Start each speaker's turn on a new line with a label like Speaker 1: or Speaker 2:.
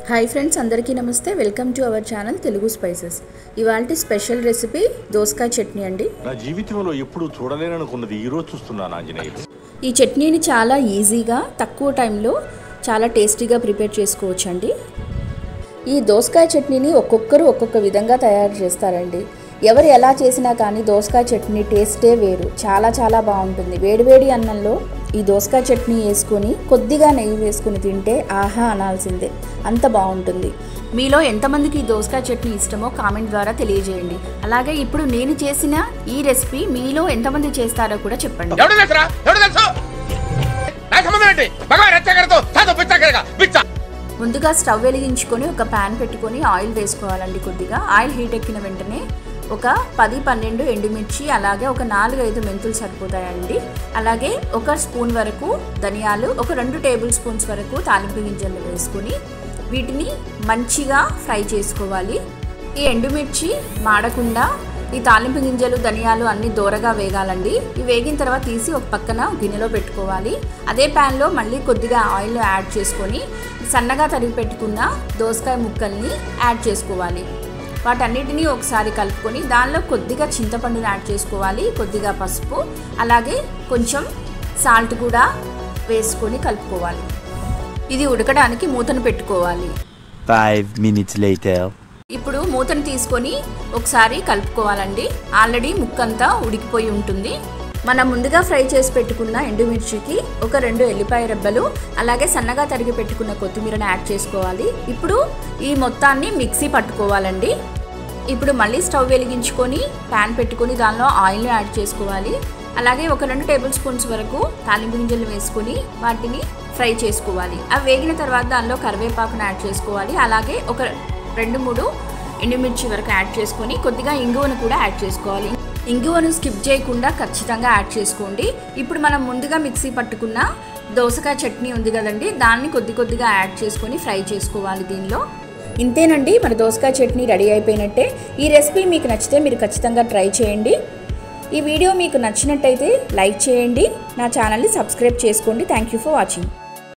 Speaker 1: High friends अंदरिकी नमस्ते welcome to our channel Telugu spaces इवाल्टी स्पेशल रेसिपी दोसकाय चटनी अंडी
Speaker 2: నా జీవితంలో ఎప్పుడు చూడలేననుకున్నది ఈ రోజు చూస్తున్నాను ఆంజనేయులు
Speaker 1: ఈ చట్నీని చాలా ఈజీగా తక్కువ టైంలో చాలా టేస్టీగా ప్రిపేర్ చేసుకోవచ్చండి। ఈ దోసకాయ చట్నీని ఒక్కొక్కరు ఒక్కొక్క విధంగా తయారు చేస్తారండి। ఎవరు ఎలా చేసినా కానీ దోసకాయ చట్నీ టేస్టే వేరు, చాలా చాలా బాగుంటుంది। వేడివేడి అన్నంలో ఈ దోసకాయ చట్నీ వేసుకొని కొద్దిగా నెయ్యి వేసుకొని తింటే ఆహా అనాల్సిందే, అంత బాగుంటుంది। మీలో ఎంతమందికి ఈ దోసకాయ చట్నీ ఇష్టమో కామెంట్ ద్వారా తెలియజేయండి। అలాగే ఇప్పుడు నేను చేసిన ఈ రెసిపీ మీలో ఎంతమంది చేస్తారో కూడా చెప్పండి। ముందుగా స్టవ్ వెలిగించుకొని ఒక పాన్ పెట్టుకొని ఆయిల్ వేసుకోవాలండి। కొద్దిగా ఆయిల్ హీట్ ఎక్కిన వెంటనే ఒక 10-12 ఎండుమిర్చి అలాగే ఒక 4-5 మెంతులు సరిపోతాయండి। అలాగే ఒక స్పూన్ వరకు ధనియాలు, ఒక 2 టేబుల్ స్పూన్స్ వరకు తాలింపు గింజలు వేసుకొని వీటిని మంచిగా ఫ్రై చేసుకోవాలి। ఈ ఎండుమిర్చి మాడకుండా ఈ తాలింపు గింజలు ధనియాలు అన్ని దోరగా వేగాలండి। ఇవి వేగిన తర్వాత తీసి ఒక పక్కన గిన్నెలో పెట్టుకోవాలి। అదే ప్యాన్లో మళ్ళీ కొద్దిగా ఆయిల్ యాడ్ చేసుకొని సన్నగా తరిగి పెట్టుకున్న దోసకాయ ముక్కల్ని యాడ్ చేసుకోవాలి। వాటన్నిటిని ఒకసారి కలుపుకొని దానిలో కొద్దిగా చింతపండుని యాడ్ చేసుకోవాలి, కొద్దిగా పసుపు అలాగే కొంచెం సాల్ట్ కూడా వేసుకొని కలుపుకోవాలి। ఇది ఉడకడానికి మూతను పెట్టుకోవాలి।
Speaker 3: 5 minutes later
Speaker 1: ఇప్పుడు మూతను తీసుకొని ఒకసారి కలుపుకోవాలండి। ఆల్రెడీ ముక్కంతా ఉడికిపోయి ఉంటుంది। మనం ముందుగా ఫ్రై చేసి పెట్టుకున్న ఎండుమిర్చికి ఒక 2 ఎల్లిపాయ రెబ్బలు అలాగే సన్నగా తరిగి పెట్టుకున్న కొత్తిమీరని యాడ్ చేసుకోవాలి। ఇప్పుడు ఈ మొత్తాన్ని మిక్సీ పట్టుకోవాలండి। ఇప్పుడు మళ్ళీ స్టవ్ వెలిగించుకొని ప్యాన్ పెట్టుకొని దానిలో ఆయిల్ యాడ్ చేసుకోవాలి। అలాగే ఒక 2 టేబుల్ స్పూన్స్ వరకు తాలింపు గింజలు వేసుకొని వాటిని ఫ్రై చేసుకోవాలి। అవి వేగిన తర్వాత దానిలో కరివేపాకును యాడ్ చేసుకోవాలి। అలాగే ఒక 2-3 ఎండుమిర్చి వరకు యాడ్ చేసుకొని కొద్దిగా ఇంగువను కూడా యాడ్ చేసుకోవాలి। ఇంగువను స్కిప్ చేయకుండా ఖచ్చితంగా యాడ్ చేసుకోండి। ఇప్పుడు మనం ముందుగా మిక్సీ పట్టుకున్న దోసకాయ చట్నీ ఉంది కదండి, దాన్ని కొద్దిగా యాడ్ చేసుకొని ఫ్రై చేసుకోవాలి దీనిలో। ఇంతేనండి, మన దోసకాయ చట్నీ రెడీ అయిపోయినట్టే। ఈ రెసిపీ మీకు నచ్చితే మీరు ఖచ్చితంగా ట్రై చేయండి। ఈ వీడియో మీకు నచ్చినట్టయితే లైక్ చేయండి, నా ఛానల్ని సబ్స్క్రైబ్ చేసుకోండి। Thank you for watching.